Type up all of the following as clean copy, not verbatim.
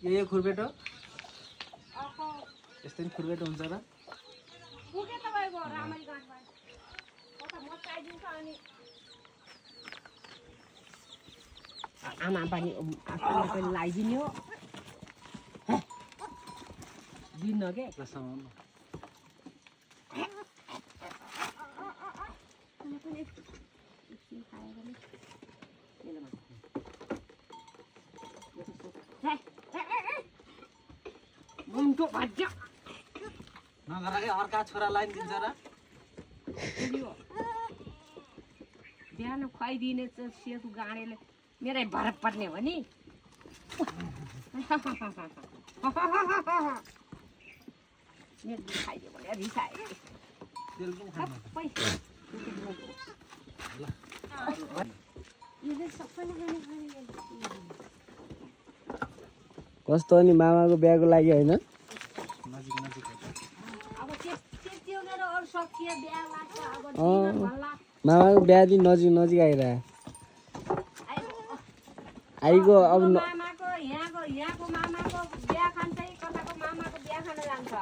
यो खुर्बेट हो यस्तै खुर्बेट हुन्छ र आमा पनि आफूले लगाइदिने हो दिन के नगराकै अर्का छोरालाई दिन्छ र बिहान खुवाइदिने सेतु गाँडेले मेरै भर पर्ने हो नि खाइदियो भने रिसायो कस्तो अनि मामाको बिहाको लागि होइन मामाको बिहा दिन नजिक नजिक आइरह आइको अब मामाको यहाँको मामाको बिहा खान्छ कताको मामाको बिहा खान जान्छ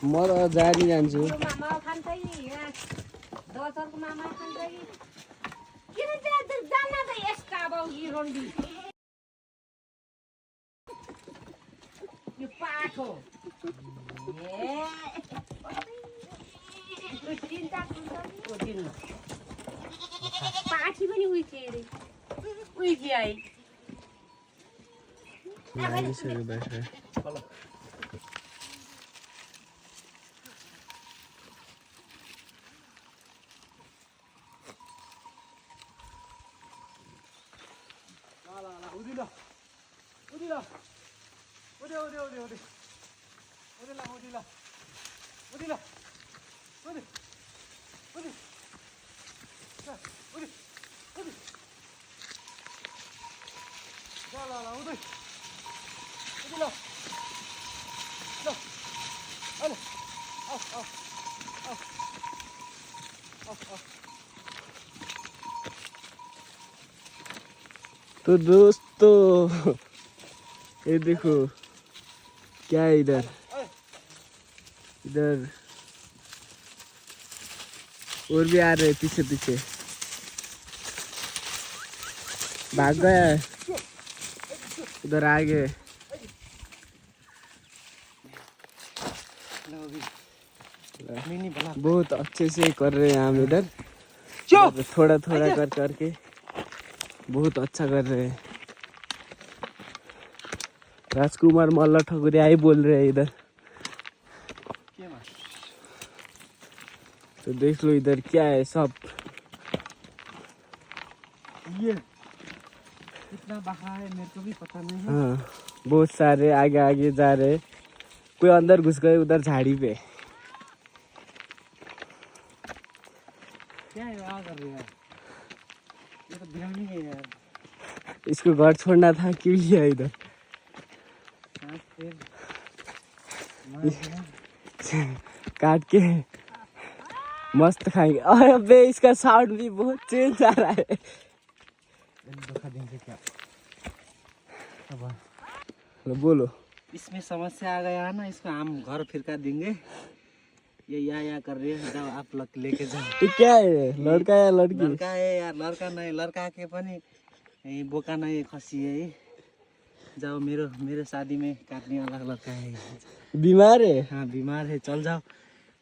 म त जानी जान्छु मामा खान्छ यहाँ दसरको मामा खान्छ किन जान्न त यस्ता अब हिरोन्डी यो पाठो पाठी पनि उइके अरे उइके आई लागिसक्यो बाख्रा तो दोस्तों ये देखो क्या है इधर इधर और भी आ रहे हैं पीछे पीछे भाग गया है उधर आगे बहुत अच्छे से कर रहे हैं हम इधर थोड़ा थोड़ा कर करके बहुत अच्छा कर रहे हैं राजकुमार मल्ल ठकुरिया ही बोल रहे हैं इधर तो देख लो इधर क्या है सब ये कितना बहा है मेरे को भी पता नहीं है हाँ बहुत सारे आगे आगे जा रहे हैं कोई अंदर घुस गए उधर झाड़ी पे क्या है वहाँ कर रहे हैं ये तो ध्यान ही है यार इसको घर छोड़ना था क्यों लिया इधर काट के मस्त खाएंगे अरे बे इसका साउंड भी बहुत चेंज आ रहा है धोखा देंगे क्या लो बोलो इसमें समस्या आ गया है ना इसको हम घर फिरका देंगे ये या कर रहे हैं जाओ आप लोग लेके जाओ ये क्या है लड़का या लड़की लड़का है यार लड़का नहीं लड़का के पनि बोका नहीं खसी है जाओ मेरे शादी में काटने वाला लड़का है बीमार है हाँ बीमार है चल जाओ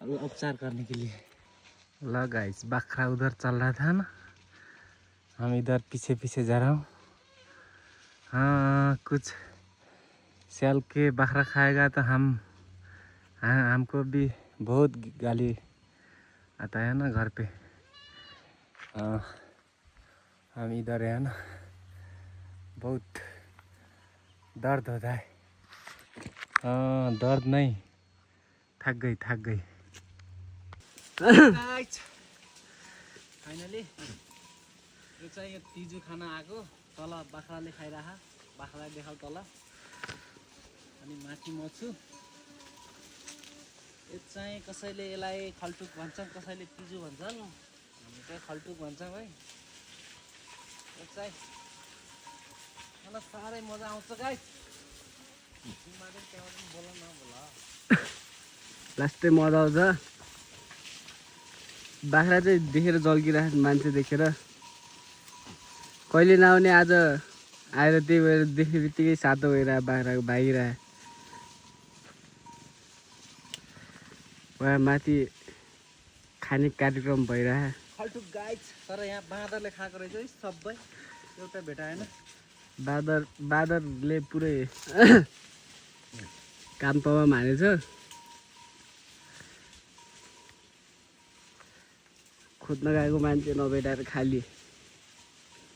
उपचार करने के लिए ला गाइस बकरा उधर चल रहा था ना हम इधर पीछे पीछे जा रहा हूँ हाँ कुछ सियाल के बकरा खाएगा तो हमको भी बहुत गाली आता है ना घर पे हम इधर है ना बहुत दर्द होता है दर्द नहीं थक गई फाइनली यो चाहिँ यो तिजु खाना आएको तल बाख्राले खाइरह बाख्रा देखाउ तल अनि माथि म छु यो चाहिँ कसैले यसलाई खल्टुक भन्छन् कसैले तिजु भन्छन् हामी चाहिँ खल्टुक भन्छौँ है यो चाहिँ मलाई साह्रै मजा आउँछ गाइस लास्टै मजा आउँछ बाख्रा चाहिँ देखेर जल्किरहेको मान्छे देखेर कहिले नआउने आज आएर त्यही भएर देखे बित्तिकै सातो भइरह बाख्राको भागिरह उहाँ माथि खाने कार्यक्रम भइरह फाल्टु गाइज तर यहाँ बाँदरले खाएको रहेछ है सबै एउटा भेटाएन बाँदरले पुरै काम तमाम हानेछ खोज्न गएको मान्छे नभेटाएर खाली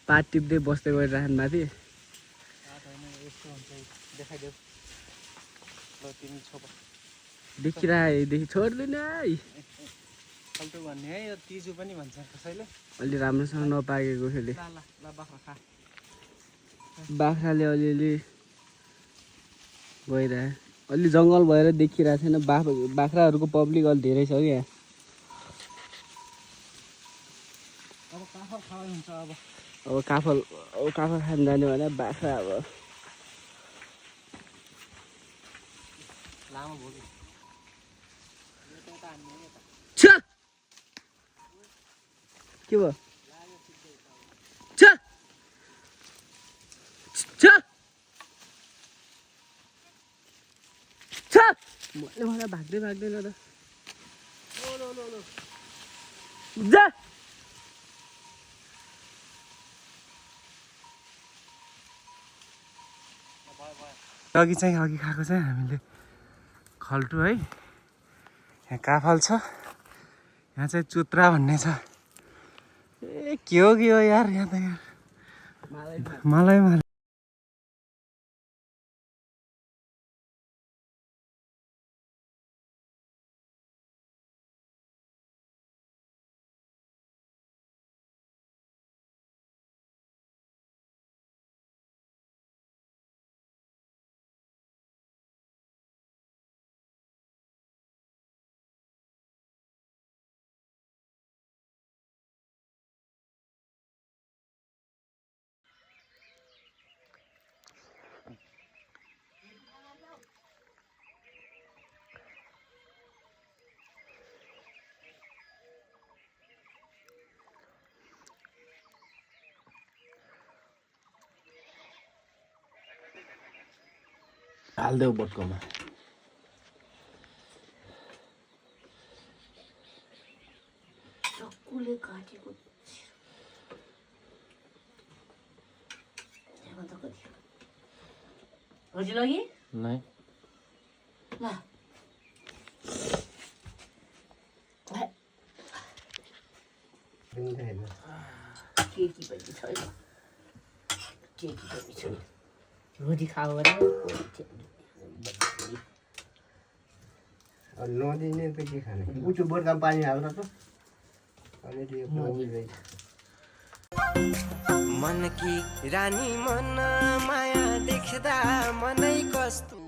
पात टिप्दै बस्दै गरिरहन् माथि यस्तो हुन्छ देखाइदेऊ ल तिमी छोप देखिरहेदेखि छोड्दैन है फाल्टु भन्ने है यो तिजु पनि भन्छ कसैले अलि राम्रोसँग नपाकेको फेरि ल ल ल बाख्रा खा बाख्राले अलिअलि गइरहे अलि जङ्गल भएर देखिरहेको छैन बाख्राहरूको पब्लिक अलि धेरै छ क्या अब काफल खाए हुन्छ अब काफल खान जाने भने बाख्रा अब लामो भयो छ के भयो छ छ छ मैले भने भाग्दैन त जा अघि खाएको चाहिँ हामीले खल्टु है यहाँ काफल छ यहाँ चाहिँ चुत्रा भन्ने छ ए के हो यार यहाँ त यार मलाई हाल्देऊ बटकोमा चक्कुले काटेको हजुर लगी नै ल केकी पनि छैन केकी पनि छैन रोटी खाऊ नदिने त के खाने उचु बोटका पानी हाल्न त मन की रानी मन माया देख्दा मनै कस्तो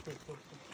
ओके